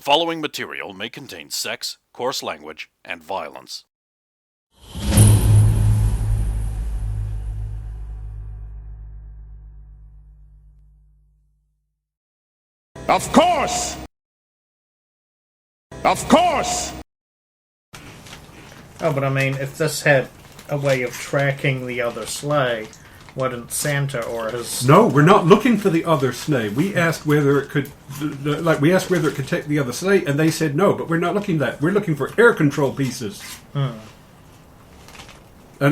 following material may contain sex, coarse language, and violence. Of course! Of course! Oh, but I mean, if this had a way of tracking the other sleigh, wouldn't Santa or his... No, we're not looking for the other sleigh. We asked whether it could... take the other sleigh, and they said no, but we're not looking at that. We're looking for air control pieces. And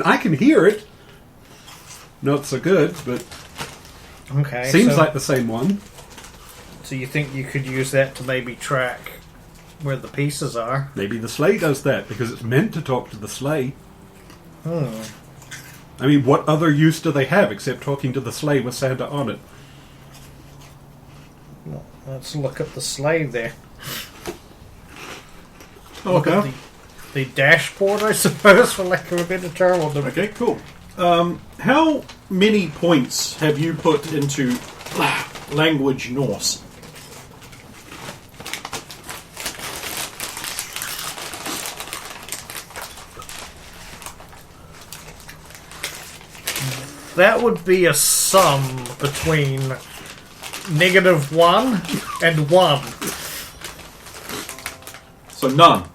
I can hear it. Not so good, but... Okay, seems like the same one. So you think you could use that to maybe track where the pieces are? Maybe the sleigh does that, because it's meant to talk to the sleigh. I mean, what other use do they have except talking to the sleigh with Santa on it? Well, let's look at the sleigh there. Look at the dashboard, I suppose, for lack of a better term. Okay, cool. How many points have you put into language Norse? That would be a sum between -1 and 1. So none.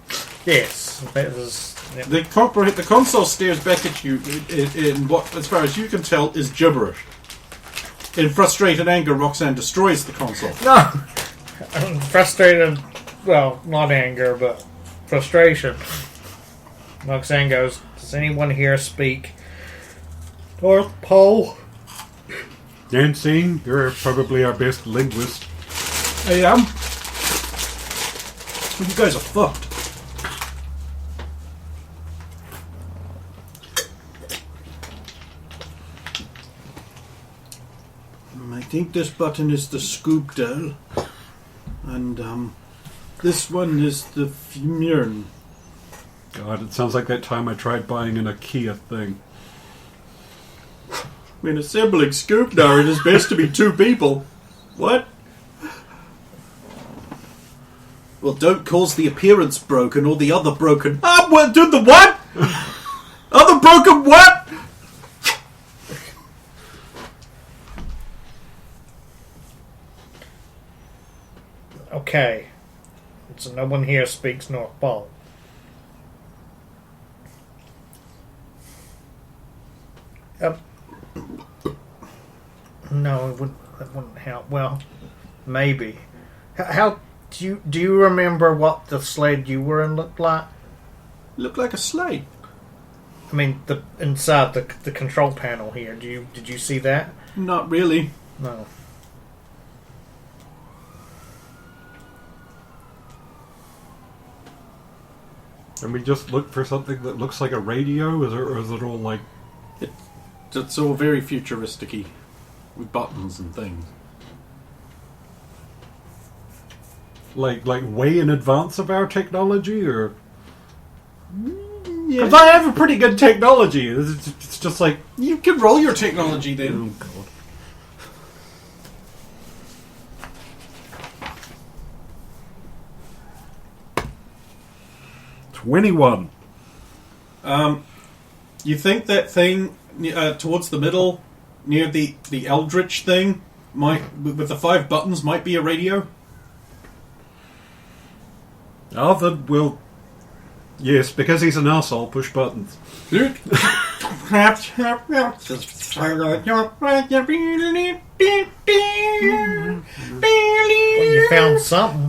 Yes. That is, yep. The console stares back at you in what, as far as you can tell, is gibberish. In frustrated anger, Roxanne destroys the console. No! I'm frustrated. Well, not anger, but frustration. Roxanne goes, does anyone here speak North Pole? Dancing, you're probably our best linguist. I am. Well, you guys are fucked. I think this button is the scoop dial, and this one is the Fumurn. God, it sounds like that time I tried buying an IKEA thing. When assembling scoop dial, it is best to be two people. What? Well, don't cause the appearance broken or the other broken. Ah, what? Do the what? Other broken what? Okay. So no one here speaks North Pole. No, that wouldn't help. Well, maybe. How do you remember what the sled you were in looked like? Looked like a sleigh. I mean, inside the control panel here. Did you see that? Not really. No. And we just look for something that looks like a radio? Or is it all like... It's all very futuristic-y, with buttons and things. Like way in advance of our technology, or... Yeah. Because I have a pretty good technology. It's just like... You can roll your technology then. Oh, God. 21. You think that thing towards the middle, near the Eldritch thing, with the 5 buttons, might be a radio? Oh, then we'll... Yes, because he's an arsehole, push buttons. Well, you found something.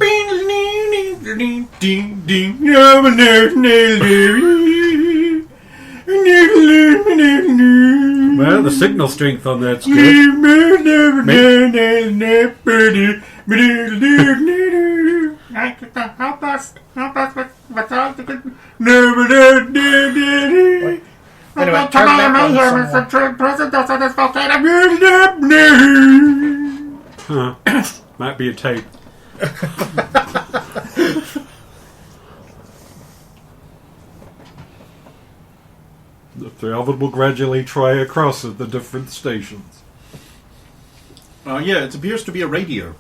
Well, the signal strength on that's good. Anyway, turn that Huh. Might be a tape. The Threlvin will gradually try across at the different stations. Yeah, it appears to be a radio.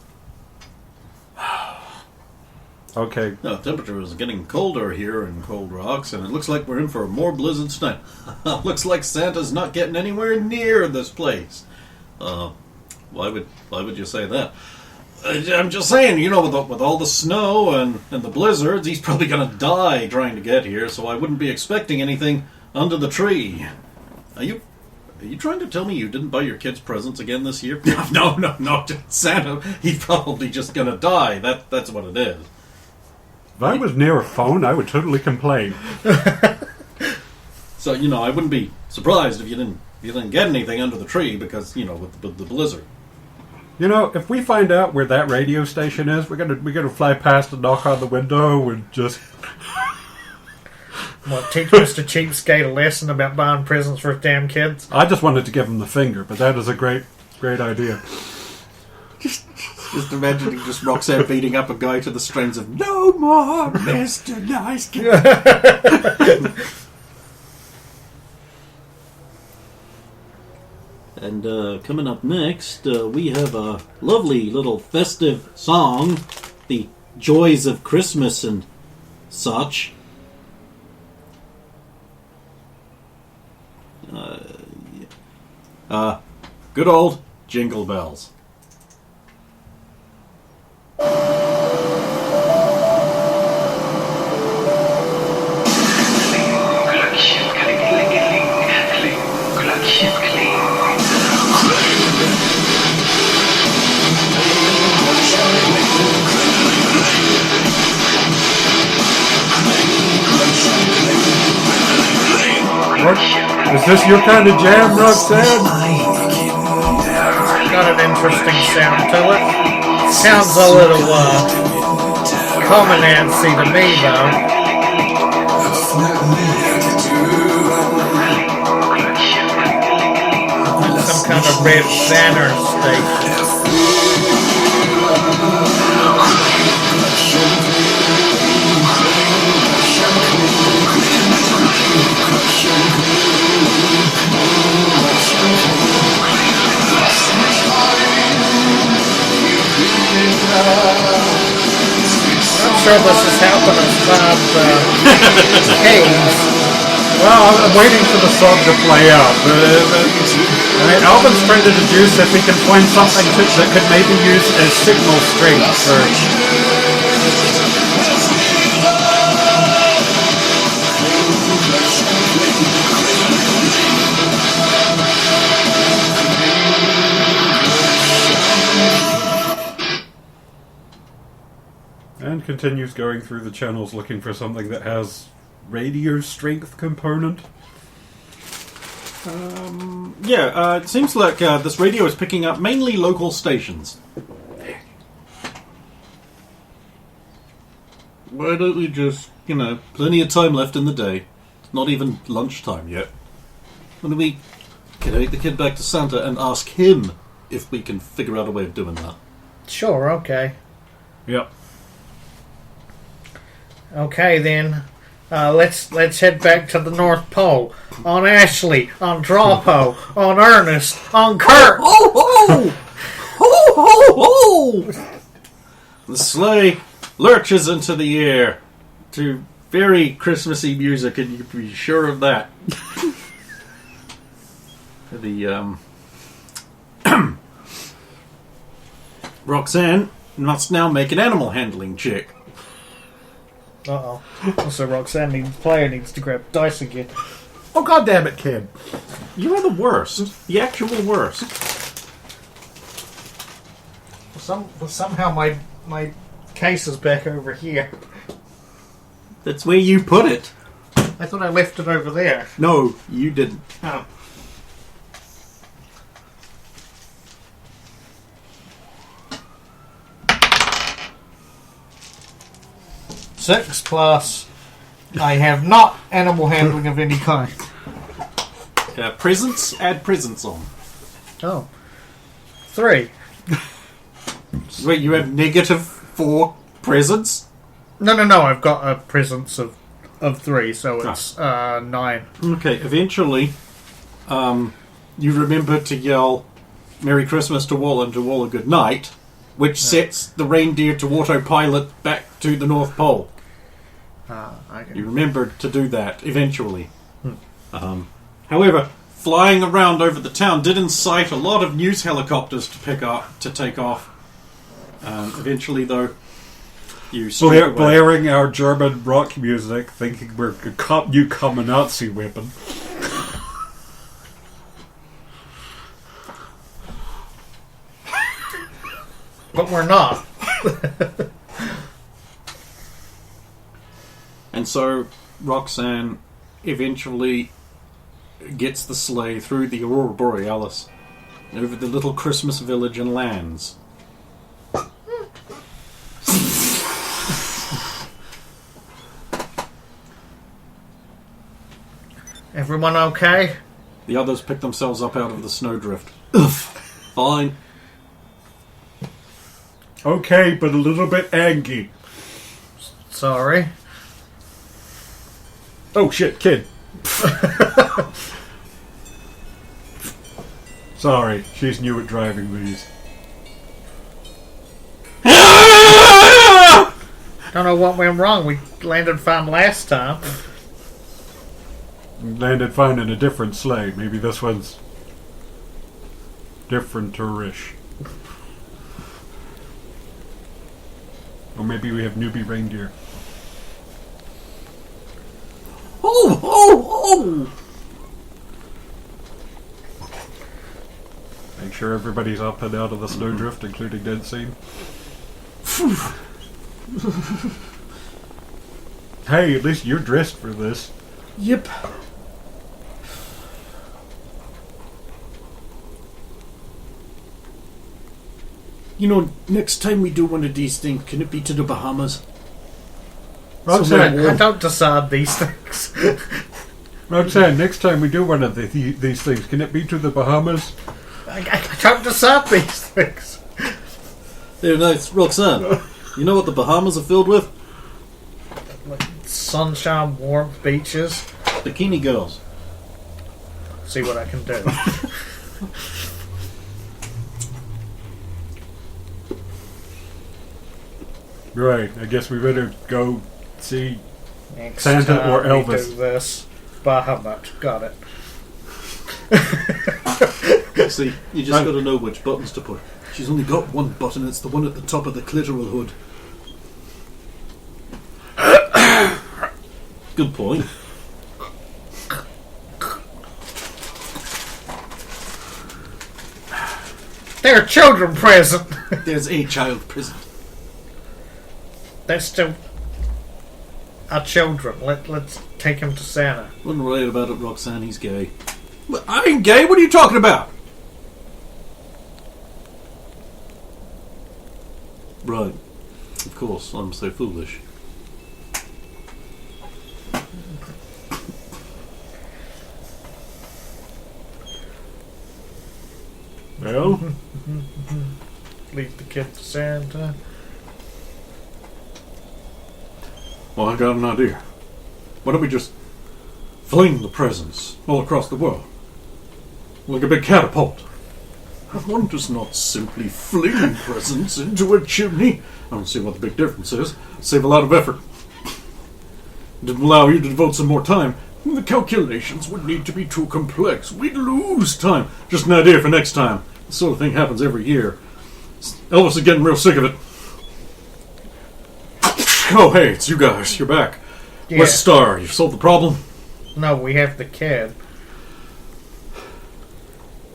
Okay. No, the temperature is getting colder here in Cold Rocks, and it looks like we're in for more blizzards tonight. Looks like Santa's not getting anywhere near this place. Why would you say that? I'm just saying, with all the snow and the blizzards, he's probably going to die trying to get here, so I wouldn't be expecting anything under the tree. Are you trying to tell me you didn't buy your kids presents again this year? No. Santa, he's probably just going to die. That's what it is. If I was near a phone, I would totally complain. So, I wouldn't be surprised if you didn't get anything under the tree because, with the blizzard. If we find out where that radio station is, we're gonna fly past and knock on the window and just... Teach Mr. Cheapskate a lesson about buying presents for his damn kids? I just wanted to give him the finger, but that is a great idea. Just imagining just Roxanne beating up a guy to the strains of "No more, Mr. Nice Guy." And coming up next, we have a lovely little festive song, "The Joys of Christmas" and such. Good old Jingle Bells. What? Is this your kind of jam, Roxanne? It's got an interesting sound to it. Sounds a little, common-antsy to me, though. Some kind of red banner station. I'm sure this is helping us find caves. Well, I'm waiting for the song to play out. Alvin's trying to deduce if we can find something that could maybe use as signal strings for... And continues going through the channels looking for something that has radio strength component. It seems like this radio is picking up mainly local stations. Why don't we just, plenty of time left in the day. It's not even lunchtime yet. Why don't we take the kid back to Santa and ask him if we can figure out a way of doing that? Sure, okay. Yep. Okay, then. Let's head back to the North Pole. On Ashley, on Drawpo, on Ernest, on Kurt. The sleigh lurches into the air to very Christmassy music, and you can be sure of that. Roxanne must now make an animal handling check. Uh-oh. So Roxanne, player needs to grab dice again. Oh, God damn it, kid. You are the worst. The actual worst. Somehow my case is back over here. That's where you put it. I thought I left it over there. No, you didn't. Oh. Six plus. I have not animal handling of any kind. Presents? Add presents on. Oh. 3. Wait, you have -4 presents? No. I've got a presence of 3, so it's 9. Okay, eventually, you remember to yell Merry Christmas to Walla and to Walla good night, which sets the reindeer to autopilot back to the North Pole. You remember to do that eventually. However, flying around over the town did incite a lot of news helicopters to take off. Eventually, though, you blaring our German rock music, thinking we're a new Nazi weapon. But we're not. And so Roxanne eventually gets the sleigh through the Aurora Borealis over the little Christmas village and lands. Everyone okay? The others pick themselves up out of the snowdrift. Ugh. Fine. Okay, but a little bit angry. Sorry. Oh shit, kid. Sorry, she's new at driving these. Don't know what went wrong. We landed fine last time. Landed fine in a different sleigh. Maybe this one's different-ish. Or maybe we have newbie reindeer. Oh, oh, oh! Make sure everybody's up and out of the snowdrift, including Dead Scene. Hey, at least you're dressed for this. Yep. You know, next time we do one of these things, can it be to the Bahamas? Roxanne, I don't decide these things. Roxanne, next time we do one of these things, can it be to the Bahamas? I don't decide these things. There, nice. Roxanne, you know what the Bahamas are filled with? Sunshine, warmth, beaches. Bikini girls. See what I can do. Right, I guess we better go see Next Santa time or we Elvis. do this. Bahamut. Got it. See, you just got to know which buttons to push. She's only got one button, it's the one at the top of the clitoral hood. Good point. They're children present. There's a child present. They're still our children. Let's take them to Santa. Wasn't right about it, Roxanne, he's gay. But I ain't gay, what are you talking about? Right. Of course, I'm so foolish. Well, Leave the kid to Santa. Well, I got an idea. Why don't we just fling the presents all across the world? Like a big catapult. One does not simply fling presents into a chimney. I don't see what the big difference is. Save a lot of effort. It would allow you to devote some more time. The calculations would need to be too complex. We'd lose time. Just an idea for next time. This sort of thing happens every year. Elvis is getting real sick of it. Oh, hey, it's you guys. You're back. Yeah. Where's the star? You've solved the problem? No, we have the kid.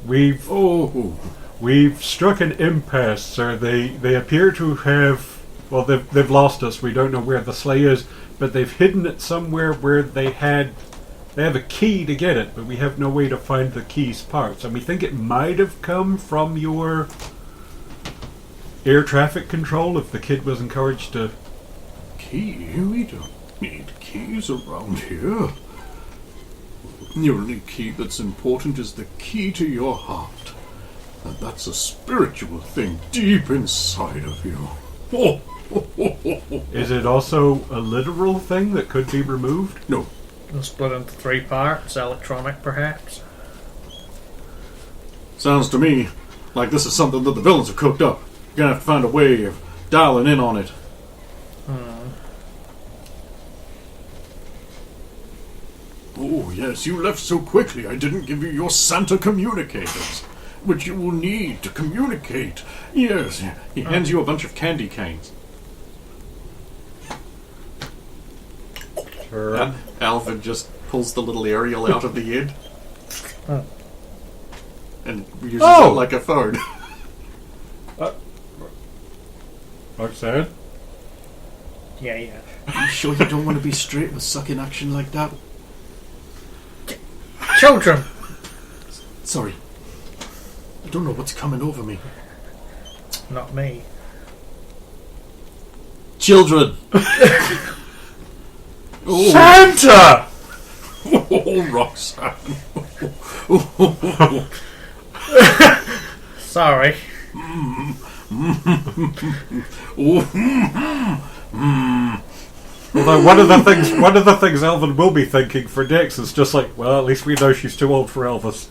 we've struck an impasse, sir. They appear to have, well, they've lost us. We don't know where the sleigh is, but they've hidden it somewhere where they have a key to get it, but we have no way to find the key's parts. And we think it might have come from your air traffic control if the kid was encouraged to... Key? We don't need keys around here. The only key that's important is the key to your heart. And that's a spiritual thing deep inside of you. Is it also a literal thing that could be removed? No. And split into 3 parts, electronic perhaps. Sounds to me like this is something that the villains have cooked up. gonna have to find a way of dialing in on it. Oh, yes, you left so quickly I didn't give you your Santa communicators, which you will need to communicate. Yes, he hands you a bunch of candy canes. Sure. Alvin just pulls the little aerial out of the end and uses it like a phone. Roxanne? Yeah. Are you sure you don't want to be straight with sucking action like that? Children! Sorry. I don't know what's coming over me. Not me. Children! Santa! Oh, Roxanne. Sorry. Although one of the things Elvin will be thinking for Dix is just like, well, at least we know she's too old for Elvis.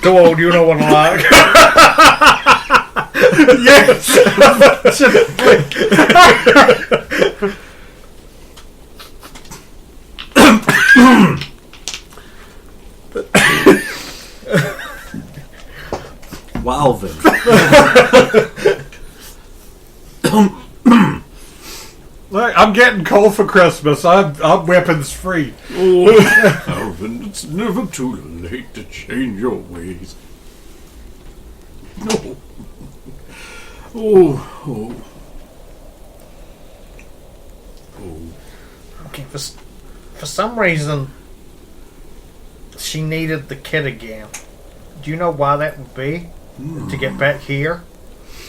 Too old, you know what I like. Yes! Walvin. Look, I'm getting cold for Christmas. I'm weapons free. Oh, Alvin, it's never too late to change your ways. No. Oh. Okay, for some reason, she needed the kid again. Do you know why that would be? To get back here?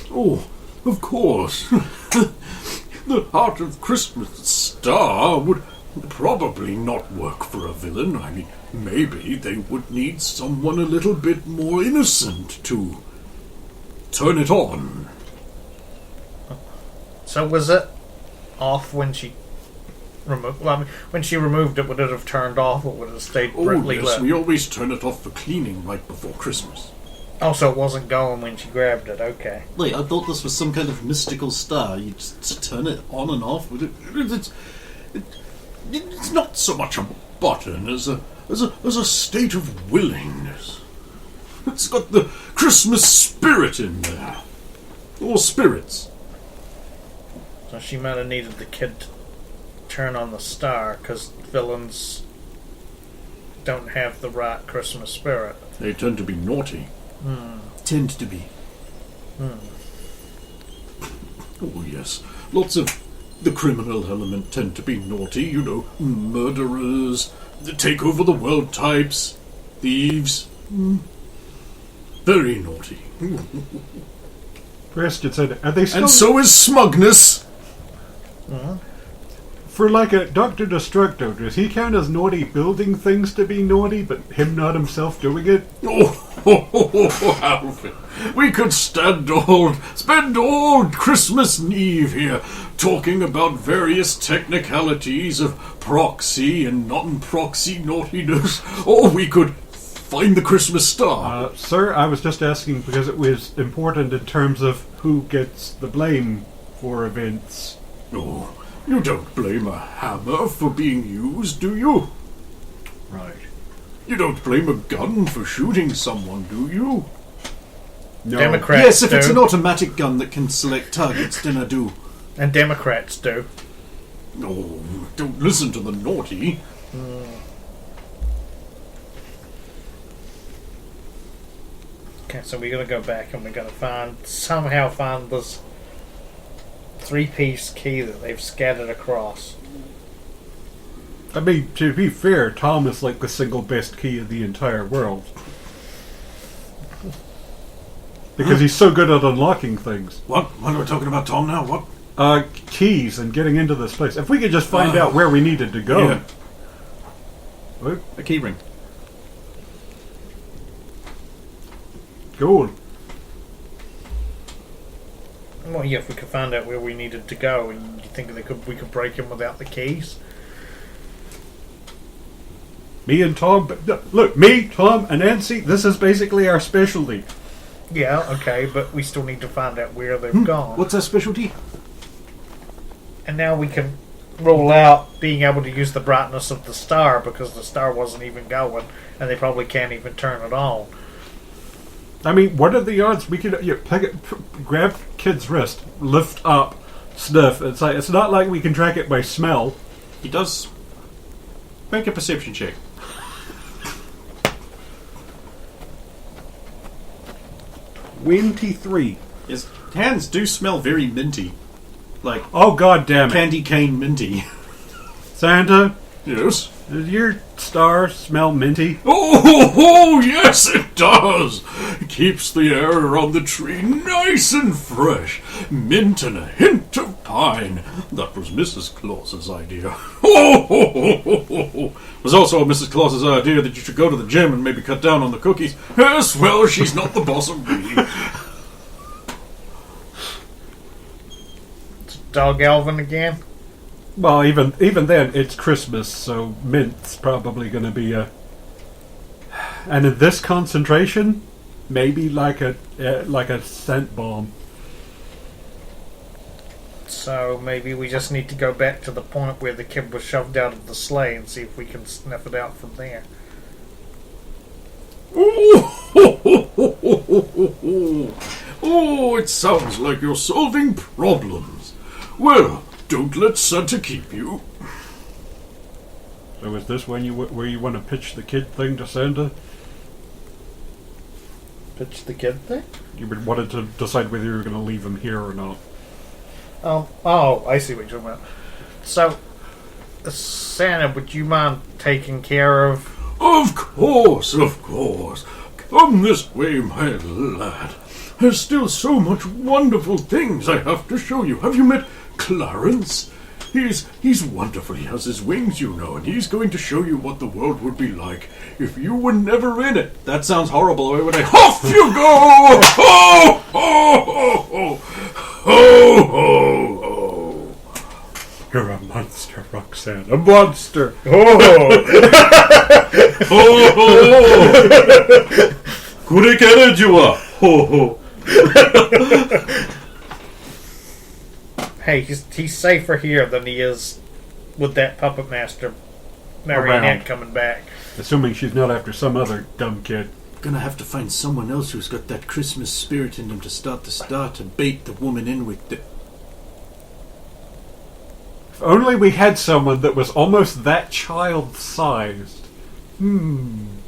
Oh, of course. The Heart of Christmas star would probably not work for a villain. I mean, maybe they would need someone a little bit more innocent to turn it on. So was it off when she removed? Well, I mean, when she removed it, would it have turned off, or would it have stayed Oh, brightly yes, lit? we always turn it off for cleaning right before Christmas. Oh, so it wasn't going when she grabbed it. Okay. Wait, I thought this was some kind of mystical star. You just turn it on and off. It's not so much a button as a state of willingness. It's got the Christmas spirit in there. Or spirits. So she might have needed the kid to turn on the star, because villains don't have the right Christmas spirit. They tend to be naughty. Tend to be. Oh, yes. Lots of the criminal element tend to be naughty. You know, murderers, the take over the world types, thieves. Very naughty. Preston said, are they still... And so is smugness. For like a Dr. Destructo, does he count as naughty building things to be naughty, but him not himself doing it? Oh, Alvin. We could spend all Christmas Eve here talking about various technicalities of proxy and non-proxy naughtiness, or we could find the Christmas star. Sir, I was just asking because it was important in terms of who gets the blame for events. Oh, you don't blame a hammer for being used, do you? Right. You don't blame a gun for shooting someone, do you? No. Democrats Yes, if do. it's an automatic gun that can select targets, then I do. And Democrats do. Oh, don't listen to the naughty. Okay, so we're gonna go back and we're gonna somehow find this 3-piece key that they've scattered across. I mean, to be fair, Tom is like the single best key in the entire world. Because he's so good at unlocking things. What? What are we talking about, Tom, now? What? Keys and getting into this place. If we could just find out where we needed to go. Yeah. What? A key ring. Go on. Well, yeah, if we could find out where we needed to go, and you think we could break in without the keys? Me and Tom, but look, me, Tom, and Nancy, this is basically our specialty. Yeah, okay, but we still need to find out where they've gone. What's our specialty? And now we can rule out being able to use the brightness of the star because the star wasn't even going, and they probably can't even turn it on. I mean, what are the odds we could grab kid's wrist, lift up, sniff? It's not like we can track it by smell. He does. Make a perception check. 23. His hands do smell very minty. Like Oh, god damn it. candy cane minty. Santa, Yes? does your star smell minty? Oh, yes, it does. Keeps the air around the tree nice and fresh. Mint and a hint of pine. That was Mrs. Claus's idea. It was also Mrs. Claus's idea that you should go to the gym and maybe cut down on the cookies. Yes, well, she's not the boss of me. Dog Alvin again? Well, even then, it's Christmas, so mint's probably going to be a... And in this concentration, maybe like a scent bomb. So maybe we just need to go back to the point where the kid was shoved out of the sleigh and see if we can sniff it out from there. Oh, it sounds like you're solving problems. Well, don't let Santa keep you. So is this where you want to pitch the kid thing to Santa? Pitch the kid thing? You wanted to decide whether you were going to leave him here or not. Oh, I see what you're talking about. So, Santa, would you mind taking care of... Of course, of course. Come this way, my lad. There's still so much wonderful things I have to show you. Have you met Clarence? He's wonderful. He has his wings, you know, and he's going to show you what the world would be like if you were never in it. That sounds horrible. Why would I? Off you go! Ho, ho, ho, ho! Ho, ho, ho! You're a monster, Roxanne. A monster! Ho, ho! 그래 깨내주와. Ho, ho! Hey, he's safer here than he is with that puppet master marionette Around. coming back. Assuming she's not after some other dumb kid. Gonna have to find someone else who's got that Christmas spirit in them to start the star to bait the woman in with the... If only we had someone that was almost that child-sized. I'm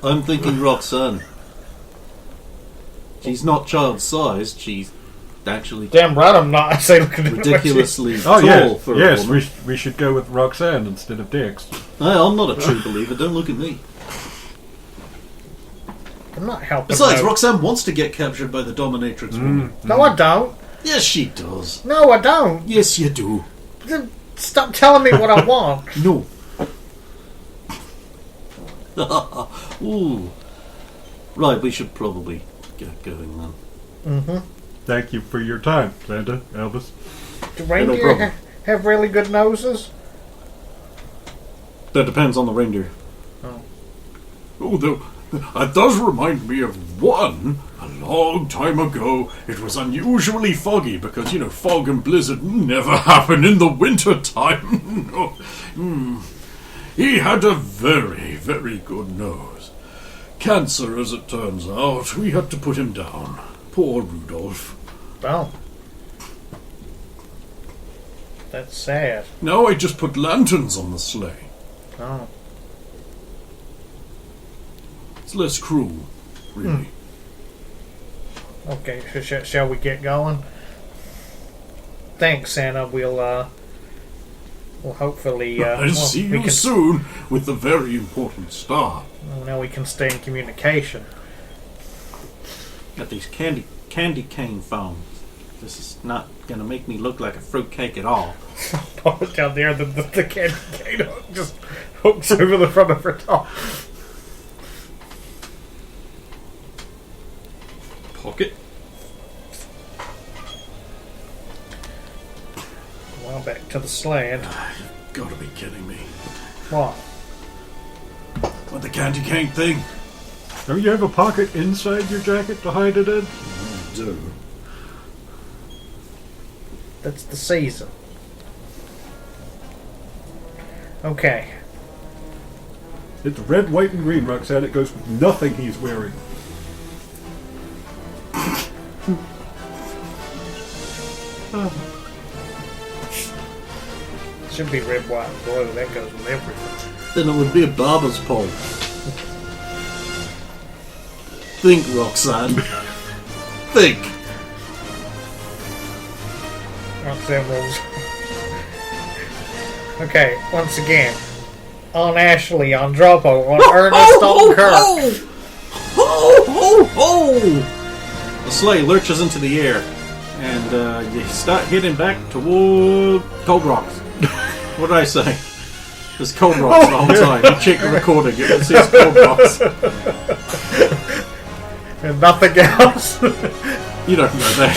thinking Roxanne. She's not child-sized. She's actually Damn right I'm not. I say looking at ridiculously Oh, tall for a yes, woman. we should go with Roxanne instead of Dix. I'm not a true believer. Don't look at me. I'm not helping. Besides, no. Roxanne wants to get captured by the dominatrix woman. No, I don't. Yes, she does. No, I don't. Yes, you do. Stop telling me what I want. No. Ooh. Right, we should probably get going then. Thank you for your time, Santa, Elvis. Do no reindeer problem. have really good noses? That depends on the reindeer. Oh, that does remind me of one. A long time ago, it was unusually foggy because, you know, fog and blizzard never happen in the winter time. He had a very, very good nose. Cancer, as it turns out. We had to put him down. Poor Rudolph. Oh. That's sad. Now I just put lanterns on the sleigh. Oh. It's less cruel, really. Okay, shall we get going? Thanks, Santa. We'll hopefully... I'll see you soon with the very important star. Now we can stay in communication. Got these candy cane phones. This is not gonna make me look like a fruitcake at all. Pop it down there, the candy cane hook just hooks over the front of her top. Pocket. Well, back to the sled. gotta be kidding me. What? What, the candy cane thing? Don't you have a pocket inside your jacket to hide it in? I do. That's the season. Okay. It's red, white, and green, Roxanne. It goes with nothing he's wearing. Should be red, white, and blue. That goes with everything. Then it would be a barber's pole. Think, Roxanne. Think. Roxanne rules. Okay, once again. On Ashley, on Dropo, on Ernest, on Kirk. The sleigh lurches into the air, and you start heading back toward Cold Rocks. What did I say? There's Cold Rocks the whole time. You check the recording, it says Cold Rocks. And nothing else. You don't know that.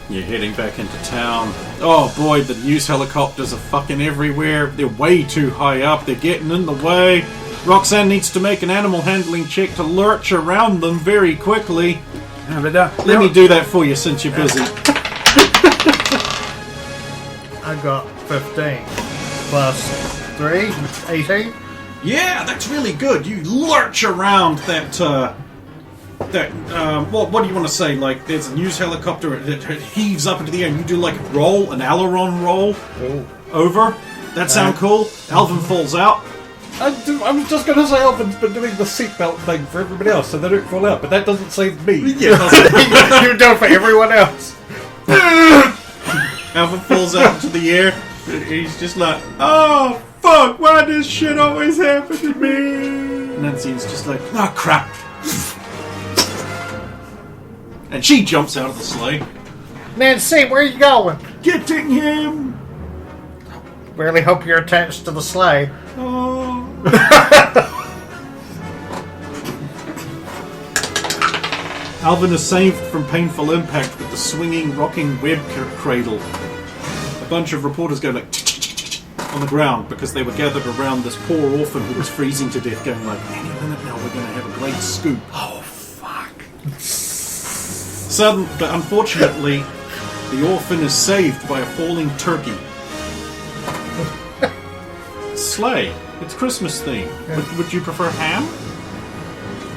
You're heading back into town. Oh boy, the news helicopters are fucking everywhere. They're way too high up. They're getting in the way. Roxanne needs to make an animal handling check to lurch around them very quickly. Let me do that for you since you're busy. I got 15. Plus 3, 18. Yeah, that's really good. You lurch around that, what do you want to say? Like, there's a news helicopter that heaves up into the air and you do like a roll, an aileron roll. Ooh. Over. That sound cool? Alvin falls out. I'm just going to say Alvin's been doing the seatbelt thing for everybody else so they don't fall out, but that doesn't save me. Yeah, that's You do it for everyone else. Alvin falls out into the air. He's just like, oh, fuck, why does shit always happen to me? And Nancy's just like, oh, crap. And she jumps out of the sleigh. Nancy, where are you going? Getting him! Really hope you're attached to the sleigh. Oh. Alvin is saved from painful impact with the swinging, rocking web cradle. A bunch of reporters go like on the ground because they were gathered around this poor orphan who was freezing to death, going like, any minute now we're going to have a great scoop. Oh, fuck. But unfortunately, the orphan is saved by a falling turkey. Sleigh. It's Christmas theme. Yeah. Would you prefer ham?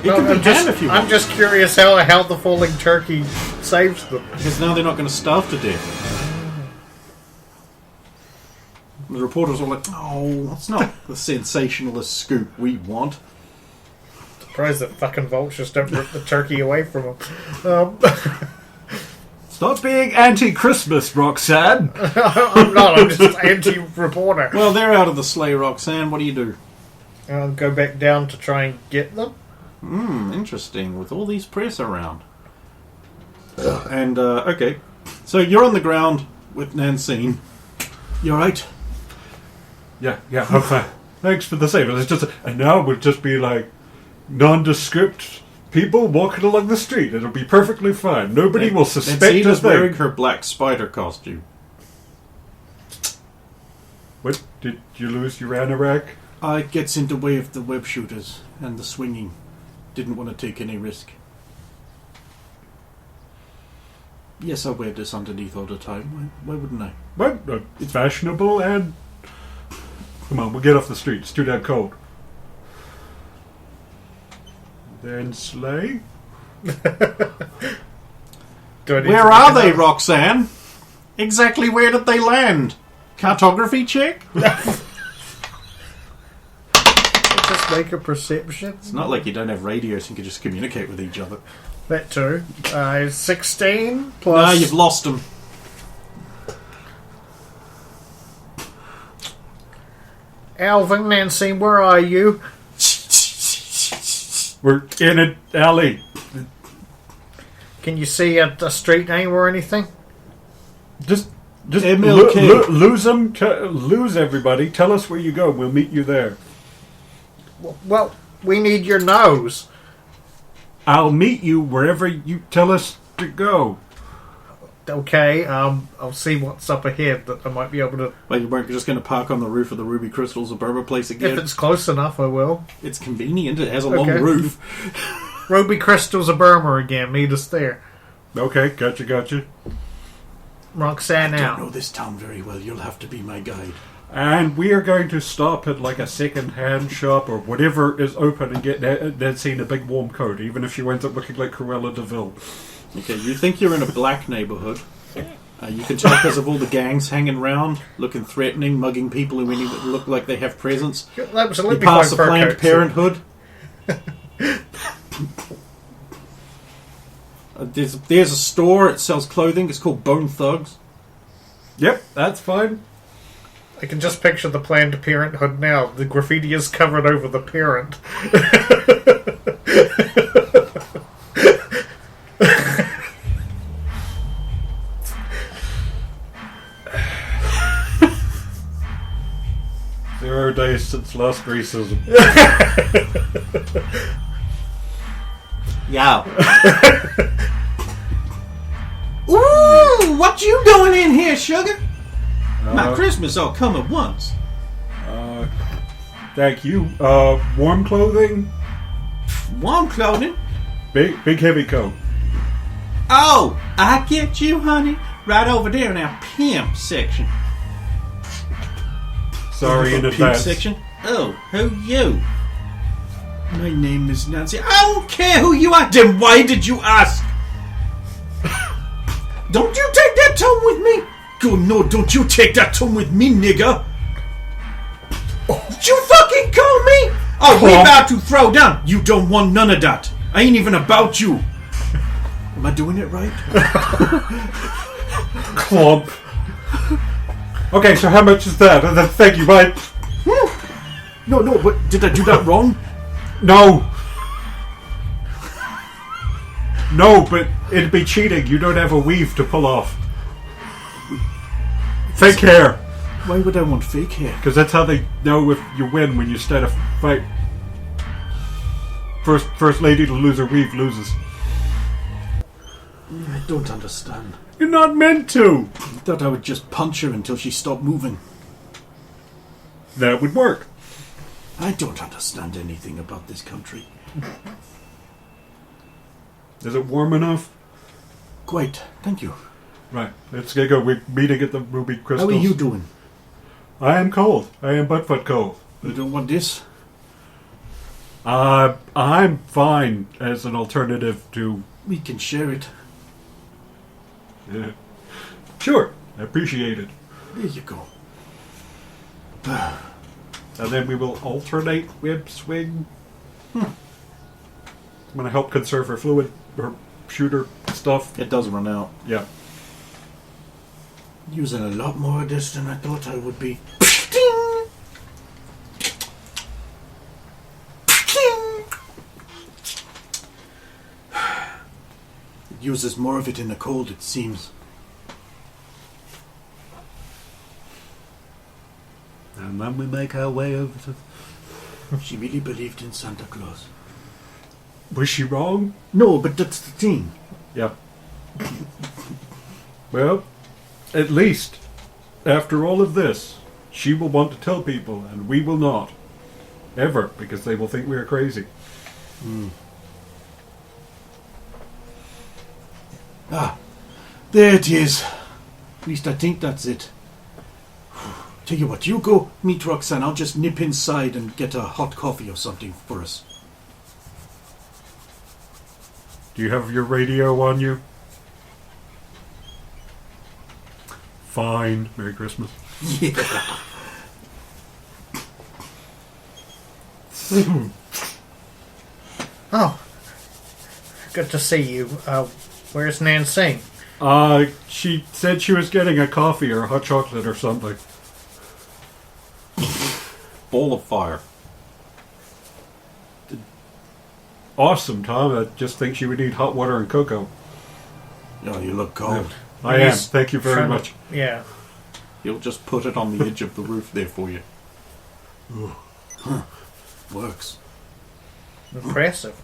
It could be ham if you want. I'm just curious how the falling turkey saves them. Because now they're not going to starve to death. The reporters are like, oh, that's not the sensationalist scoop we want. Surprised that fucking vultures don't rip the turkey away from them. Stop being anti-Christmas, Roxanne. I'm not, I'm just anti-reporter. Well, they're out of the sleigh, Roxanne. What do you do? I'll go back down to try and get them. Interesting. With all these press around. And, okay. So you're on the ground with Nancine. You alright? Yeah, I'm fine. Thanks for the save. It's just, and now we'll just be like nondescript people walking along the street. It'll be perfectly fine. Nobody will suspect Nancine a is thing. wearing her black spider costume. What? Did you lose your anorak? It gets in the way of the web shooters and the swinging. Didn't want to take any risk. Yes, I wear this underneath all the time. Why wouldn't I? Well, it's fashionable and... Come on, we'll get off the street. It's too damn cold. Then sleigh? Where are they, Roxanne? Exactly where did they land? Cartography check? Just make a perception. It's not like you don't have radios and can just communicate with each other. That too. 16 plus... No, you've lost them. Alvin, Nancy, where are you? We're in an alley. Can you see a street name or anything? Just MLK. lose them. Lose everybody. Tell us where you go. We'll meet you there. Well, we need your nose. I'll meet you wherever you tell us to go. Okay, I'll see what's up ahead that I might be able to... Well, you weren't just going to park on the roof of the Ruby Crystal Suburban place again? If it's close enough, I will. It's convenient. It has a long roof. Ruby Crystals of Burma again. Meet us there. Okay, gotcha. Roxanne I out. don't know this town very well. You'll have to be my guide. And we are going to stop at like a second-hand shop or whatever is open and get Nancy in a big warm coat, even if she winds up looking like Cruella de Vil. Okay, you think you're in a black neighborhood. You can tell because of all the gangs hanging around, looking threatening, mugging people who look like they have presents. You pass a Planned Parenthood. There's a store. It sells clothing. It's called Bone Thugs. Yep, that's fine. I can just picture the Planned Parenthood now. The graffiti is covered over the parent. Zero days since last racism. Yow. Ooh, what you doing in here, sugar? My Christmas all come at once. Thank you. Warm clothing? Warm clothing? Big heavy coat. Oh, I get you, honey. Right over there in our pimp section. Sorry in pimp advance. Section? Oh, who you? My name is Nancy. I don't care who you are. Then why did you ask? Don't you take that tone with me? Go, no, don't you take that tone with me, nigga. Did you fucking call me? Oh, we about to throw down. You don't want none of that. I ain't even about you. Am I doing it right? Clump. Okay, so how much is that? Thank you, bye. No, but did I do that wrong? No, but it'd be cheating. You don't have a weave to pull off. Fake hair. Why would I want fake hair? Because that's how they know if you win when you start a fight. First lady to lose her weave loses. I don't understand. You're not meant to. I thought I would just punch her until she stopped moving. That would work. I don't understand anything about this country. Is it warm enough? Quite. Thank you. Right, let's get go. We're meeting at the Ruby Crystals. How are you doing? I am cold. I am butt cold. You don't want this? I'm fine as an alternative to... We can share it. Sure, I appreciate it. There you go. And then we will alternate web swing. I'm going to help conserve her fluid, her shooter stuff. It does run out. Yeah. Using a lot more of this than I thought I would be. It uses more of it in the cold, it seems. And then we make our way over to... She really believed in Santa Claus. Was she wrong? No, but that's the thing. Yeah. Well, at least, after all of this, she will want to tell people, and we will not. Ever, because they will think we are crazy. Ah, there it is. At least I think that's it. Tell you what, you go meet Roxanne. I'll just nip inside and get a hot coffee or something for us. Do you have your radio on you? Fine. Merry Christmas. Yeah. Oh, good to see you. Where's Nancy? She said she was getting a coffee or a hot chocolate or something. Ball of fire. Awesome, Tom. I just think she would need hot water and cocoa. Oh, you look cold. I am. Thank you very much. Yeah. You'll just put it on the edge of the roof there for you. Huh. Works. Impressive.